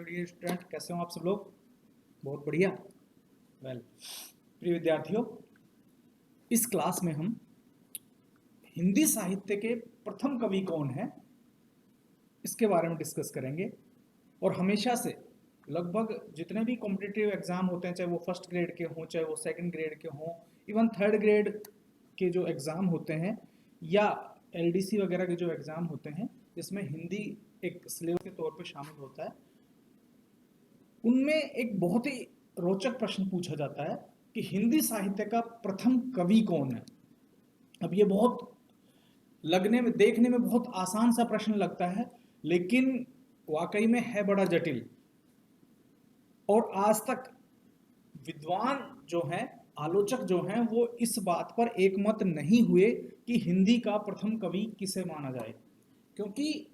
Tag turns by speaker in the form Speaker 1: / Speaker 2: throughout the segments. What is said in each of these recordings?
Speaker 1: Hello dear student, कैसे हो आप सब लोग? बहुत बढ़िया। प्रिय विद्यार्थियों, इस क्लास में हम हिंदी साहित्य के प्रथम कवि कौन है इसके बारे में डिस्कस करेंगे। और हमेशा से लगभग जितने भी कॉम्पिटिटिव एग्जाम होते हैं, चाहे वो फर्स्ट ग्रेड के हों, चाहे वो सेकंड ग्रेड के हों, इवन थर्ड ग्रेड के जो एग्ज़ाम होते हैं या एलडीसी वगैरह के जो एग्ज़ाम होते हैं जिसमें हिंदी एक सिलेबस के तौर पे शामिल होता है, उनमें एक बहुत ही रोचक प्रश्न पूछा जाता है कि हिंदी साहित्य का प्रथम कवि कौन है। अब ये बहुत लगने में, देखने में बहुत आसान सा प्रश्न लगता है, लेकिन वाकई में है बड़ा जटिल। और आज तक विद्वान जो हैं, आलोचक जो हैं, वो इस बात पर एकमत नहीं हुए कि हिंदी का प्रथम कवि किसे माना जाए, क्योंकि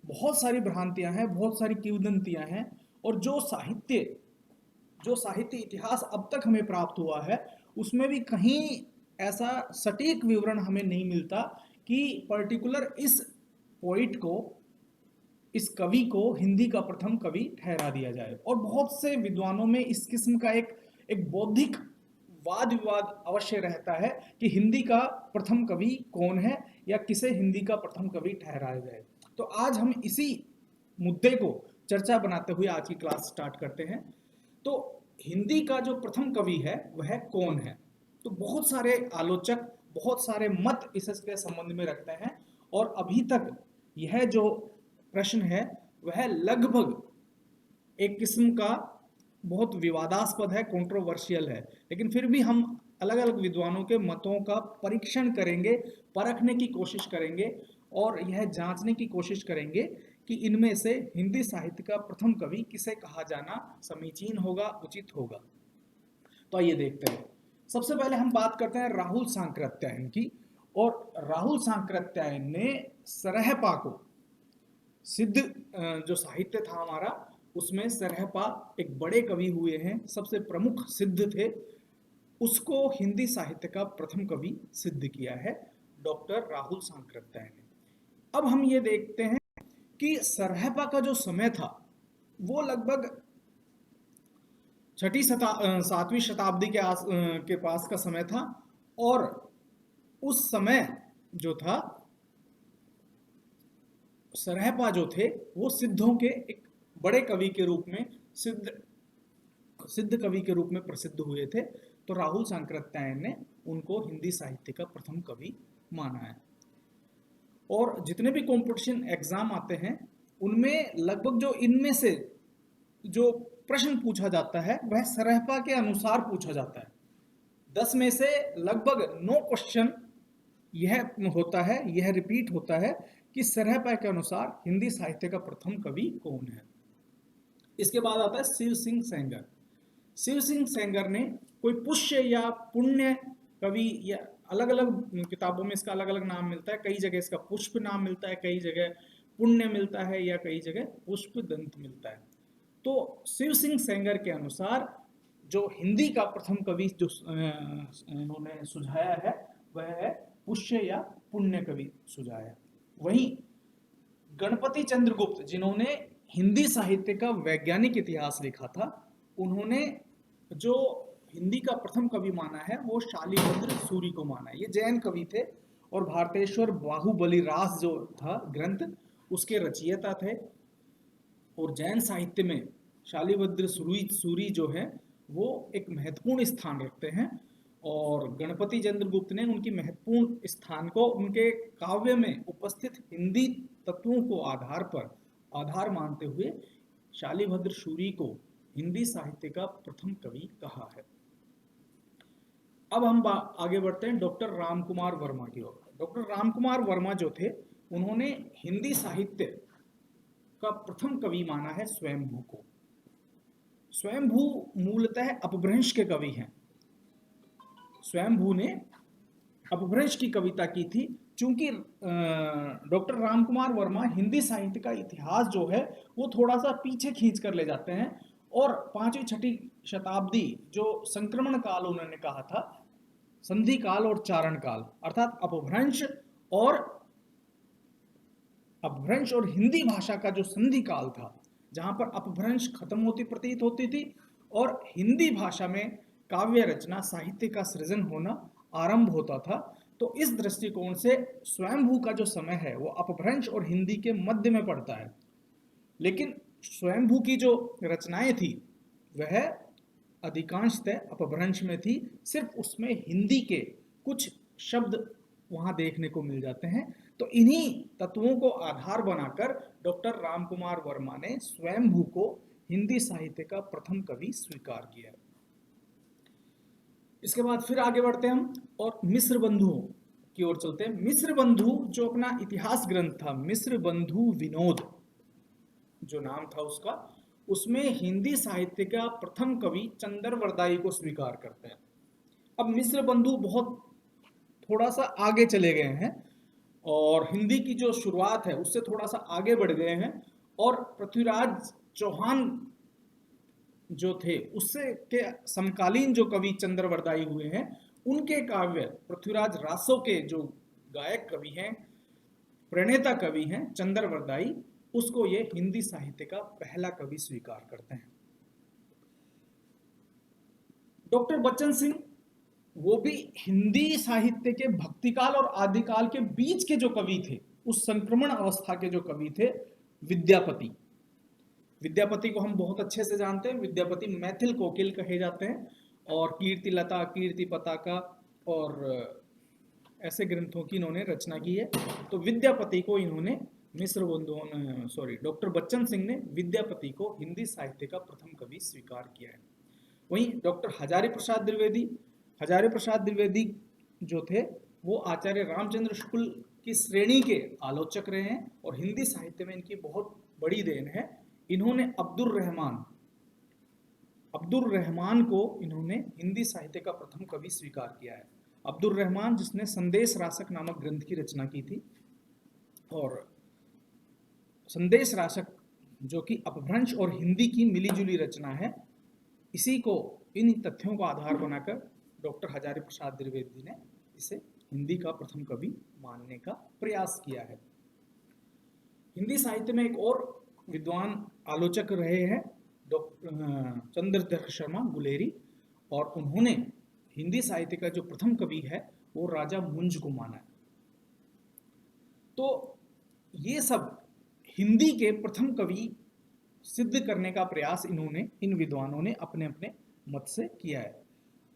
Speaker 1: बहुत सारी भ्रांतियां हैं, बहुत सारी किंवदंतियां हैं। और जो साहित्य इतिहास अब तक हमें प्राप्त हुआ है, उसमें भी कहीं ऐसा सटीक विवरण हमें नहीं मिलता कि पर्टिकुलर इस पोइट को, इस कवि को हिंदी का प्रथम कवि ठहरा दिया जाए। और बहुत से विद्वानों में इस किस्म का एक बौद्धिक वाद विवाद अवश्य रहता है कि हिंदी का प्रथम कवि कौन है या किसे हिंदी का प्रथम कवि ठहराया जाए। तो आज हम इसी मुद्दे को चर्चा बनाते हुए आज की क्लास स्टार्ट करते हैं। तो हिंदी का जो प्रथम कवि है वह कौन है? तो बहुत सारे आलोचक, बहुत सारे मत इसके संबंध में रखते हैं, और अभी तक यह जो प्रश्न है वह लगभग एक किस्म का बहुत विवादास्पद है, कंट्रोवर्शियल है। लेकिन फिर भी हम अलग अलग विद्वानों के मतों का परीक्षण करेंगे, परखने की कोशिश करेंगे और यह जांचने की कोशिश करेंगे कि इनमें से हिंदी साहित्य का प्रथम कवि किसे कहा जाना समीचीन होगा, उचित होगा। तो आइए देखते हैं। सबसे पहले हम बात करते हैं राहुल सांकृत्यायन की। और राहुल सांकृत्यायन ने सरहपा को सिद्ध, जो साहित्य था हमारा, उसमें सरहपा एक बड़े कवि हुए हैं, सबसे प्रमुख सिद्ध थे। उसको हिंदी साहित्य का प्रथम कवि सिद्ध किया है डॉक्टर राहुल सांकृत्यायन ने। अब हम ये देखते हैं कि सरहपा का जो समय था वो लगभग 7वीं शताब्दी के पास का समय था। और उस समय जो था, सरहपा जो थे वो सिद्धों के एक बड़े कवि के रूप में, सिद्ध कवि के रूप में प्रसिद्ध हुए थे। तो राहुल सांकृत्यायन ने उनको हिंदी साहित्य का प्रथम कवि माना है। और जितने भी कंपटीशन एग्जाम आते हैं उनमें लगभग जो इनमें से जो प्रश्न पूछा जाता है वह सरहपा के अनुसार पूछा जाता है। 10 में से लगभग 9 क्वेश्चन यह होता है, यह रिपीट होता है कि सरहपा के अनुसार हिंदी साहित्य का प्रथम कवि कौन है। इसके बाद आता है शिव सिंह सेंगर। शिव सिंह सेंगर ने कोई पुष्य या पुण्य कवि, या अलग अलग किताबों में इसका अलग अलग नाम मिलता है। कई जगह इसका पुष्प नाम मिलता है, कई जगह पुण्य मिलता है, या कई जगह पुष्प दंत मिलता है। तो शिव सिंह सेंगर के अनुसार जो हिंदी का प्रथम कवि जो इन्होंने सुझाया है वह है पुष्य या पुण्य कवि सुझाया। वहीं गणपति चंद्रगुप्त, जिन्होंने हिंदी साहित्य का वैज्ञानिक इतिहास लिखा था, उन्होंने जो हिंदी का प्रथम कवि माना है वो शालिभद्र सूरी को माना है। ये जैन कवि थे और भारतेश्वर बाहुबली रास जो था ग्रंथ, उसके रचयिता थे। और जैन साहित्य में शालिभद्र सूरी जो है वो एक महत्वपूर्ण स्थान रखते हैं। और गणपति चंद्रगुप्त ने उनकी महत्वपूर्ण स्थान को उनके काव्य में उपस्थित हिंदी तत्वों को आधार मानते हुए शालिभद्र सूरी को हिंदी साहित्य का प्रथम कवि कहा है। अब हम आगे बढ़ते हैं डॉक्टर रामकुमार वर्मा की ओर। डॉक्टर रामकुमार वर्मा जो थे, उन्होंने हिंदी साहित्य का प्रथम कवि माना है स्वयंभू को। स्वयंभू मूलतः अपभ्रंश के कवि हैं। स्वयंभू ने अपभ्रंश की कविता की थी। चूंकि डॉक्टर रामकुमार वर्मा हिंदी साहित्य का इतिहास जो है वो थोड़ा सा पीछे खींच कर ले जाते हैं, और 5वीं 6वीं शताब्दी जो संक्रमण काल उन्होंने कहा था, संधि काल और चारण काल, अर्थात अपभ्रंश और हिंदी भाषा का जो संधि काल था, जहां पर अपभ्रंश खत्म होती प्रतीत होती थी और हिंदी भाषा में काव्य रचना साहित्य का सृजन होना आरंभ होता था। तो इस दृष्टिकोण से स्वयंभू का जो समय है वो अपभ्रंश और हिंदी के मध्य में पड़ता है। लेकिन स्वयंभू की जो रचनाएं थी वह अधिकांशतः अपभ्रंश में थी, सिर्फ उसमें हिंदी के कुछ शब्द वहां देखने को मिल जाते हैं। तो इन्हीं तत्वों को आधार बनाकर डॉक्टर रामकुमार वर्मा ने स्वयंभू को हिंदी साहित्य का प्रथम कवि स्वीकार किया। इसके बाद फिर आगे बढ़ते हैं हम और मिस्र बंधुओं की ओर चलते हैं। मिस्र बंधु जो अपना इतिहास ग्रंथ था, मिस्र बंधु विनोद जो नाम था उसका, उसमें हिंदी साहित्य का प्रथम कवि चंद्रवरदाई को स्वीकार करते हैं। अब मिस्र बंधु बहुत थोड़ा सा आगे चले गए हैं और हिंदी की जो शुरुआत है उससे थोड़ा सा आगे बढ़ गए हैं, और पृथ्वीराज चौहान जो थे उससे के समकालीन जो कवि चंद्रवरदाई हुए हैं उनके काव्य पृथ्वीराज रासो के जो गायक कवि हैं, प्रणेता कवि हैं चंद्रवरदाई, उसको ये हिंदी साहित्य का पहला कवि स्वीकार करते हैं। डॉक्टर बच्चन सिंह वो भी हिंदी साहित्य के भक्तिकाल और आदिकाल के बीच के जो कवि थे, उस संक्रमण अवस्था के जो कवि थे, विद्यापति। विद्यापति को हम बहुत अच्छे से जानते हैं, विद्यापति मैथिल कोकिल कहे जाते हैं, और कीर्ति लता, कीर्ति पताका और ऐसे ग्रंथों की इन्होंने रचना की है। तो विद्यापति को इन्होंने मिस्र बंधुओं डॉक्टर बच्चन सिंह ने विद्यापति को हिंदी साहित्य का प्रथम कवि स्वीकार किया है। वहीं डॉक्टर हजारी प्रसाद द्विवेदी जो थे वो आचार्य रामचंद्र शुक्ल की श्रेणी के आलोचक रहे हैं और हिंदी साहित्य में इनकी बहुत बड़ी देन है। इन्होंने अब्दुर रहमान को इन्होंने हिंदी साहित्य का प्रथम कवि स्वीकार किया है। अब्दुर रहमान जिसने संदेश रासक नामक ग्रंथ की रचना की थी, और संदेश रासक जो कि अपभ्रंश और हिंदी की मिलीजुली रचना है, इसी को, इन तथ्यों को आधार बनाकर डॉक्टर हजारी प्रसाद द्विवेदी ने इसे हिंदी का प्रथम कवि मानने का प्रयास किया है। हिंदी साहित्य में एक और विद्वान आलोचक रहे हैं डॉक्टर चंद्रधर शर्मा गुलेरी, और उन्होंने हिंदी साहित्य का जो प्रथम कवि है वो राजा मुंज को माना है। तो ये सब हिंदी के प्रथम कवि सिद्ध करने का प्रयास इन विद्वानों ने अपने अपने मत से किया है।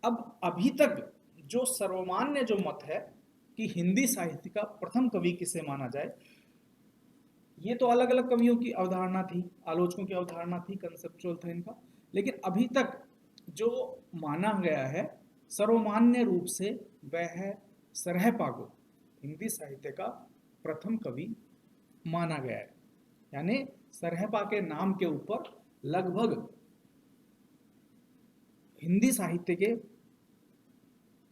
Speaker 1: अब अभी तक जो सर्वमान्य जो मत है कि हिंदी साहित्य का प्रथम कवि किसे माना जाए, ये तो अलग अलग कवियों की अवधारणा थी, आलोचकों की अवधारणा थी, कंसेप्चुअल था इनका, लेकिन अभी तक जो माना गया है सर्वमान्य रूप से वह है सरहपा को हिंदी साहित्य का प्रथम कवि माना गया है। यानी सरहपा के नाम के ऊपर लगभग हिंदी साहित्य के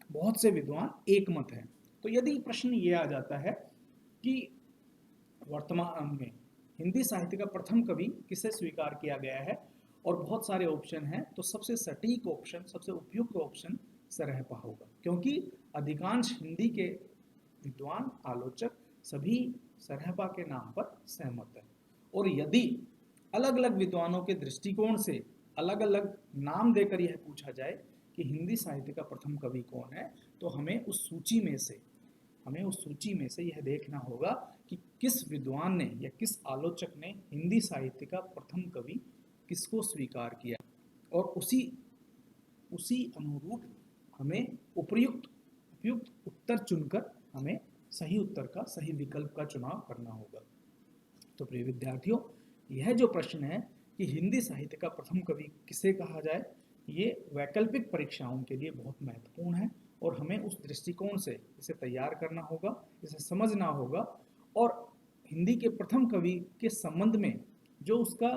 Speaker 1: बहुत से विद्वान एक मत हैं। तो यदि प्रश्न ये आ जाता है कि वर्तमान में हिंदी साहित्य का प्रथम कवि किसे स्वीकार किया गया है और बहुत सारे ऑप्शन हैं, तो सबसे सटीक ऑप्शन, सबसे उपयुक्त ऑप्शन सरहपा होगा, क्योंकि अधिकांश हिंदी के विद्वान आलोचक सभी सरहपा के नाम पर सहमत हैं। और यदि अलग अलग विद्वानों के दृष्टिकोण से अलग अलग नाम देकर यह पूछा जाए कि हिंदी साहित्य का प्रथम कवि कौन है, तो हमें उस सूची में से यह देखना होगा कि किस विद्वान ने या किस आलोचक ने हिंदी साहित्य का प्रथम कवि किसको स्वीकार किया, और उसी अनुरूप हमें उपयुक्त उत्तर चुनकर हमें सही उत्तर का, सही विकल्प का चुनाव करना होगा। तो प्रिय विद्यार्थियों, यह जो प्रश्न है कि हिंदी साहित्य का प्रथम कवि किसे कहा जाए, ये वैकल्पिक परीक्षाओं के लिए बहुत महत्वपूर्ण है और हमें उस दृष्टिकोण से इसे तैयार करना होगा, इसे समझना होगा, और हिंदी के प्रथम कवि के संबंध में जो उसका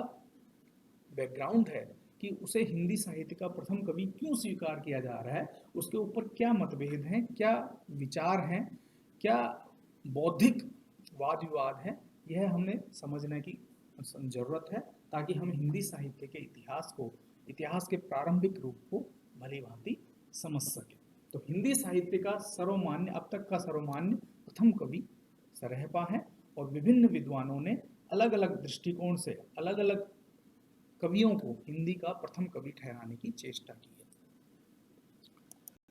Speaker 1: बैकग्राउंड है कि उसे हिंदी साहित्य का प्रथम कवि क्यों स्वीकार किया जा रहा है, उसके ऊपर क्या मतभेद हैं, क्या विचार हैं, क्या बौद्धिक वाद विवाद है, यह हमें समझने की जरूरत है, ताकि हम हिंदी साहित्य के इतिहास के प्रारंभिक रूप को भली भांति समझ सकें। तो हिंदी साहित्य का अब तक का सर्वमान्य प्रथम कवि सरहपा है, और विभिन्न विद्वानों ने अलग अलग दृष्टिकोण से, अलग अलग कवियों को हिंदी का प्रथम कवि ठहराने की चेष्टा की है।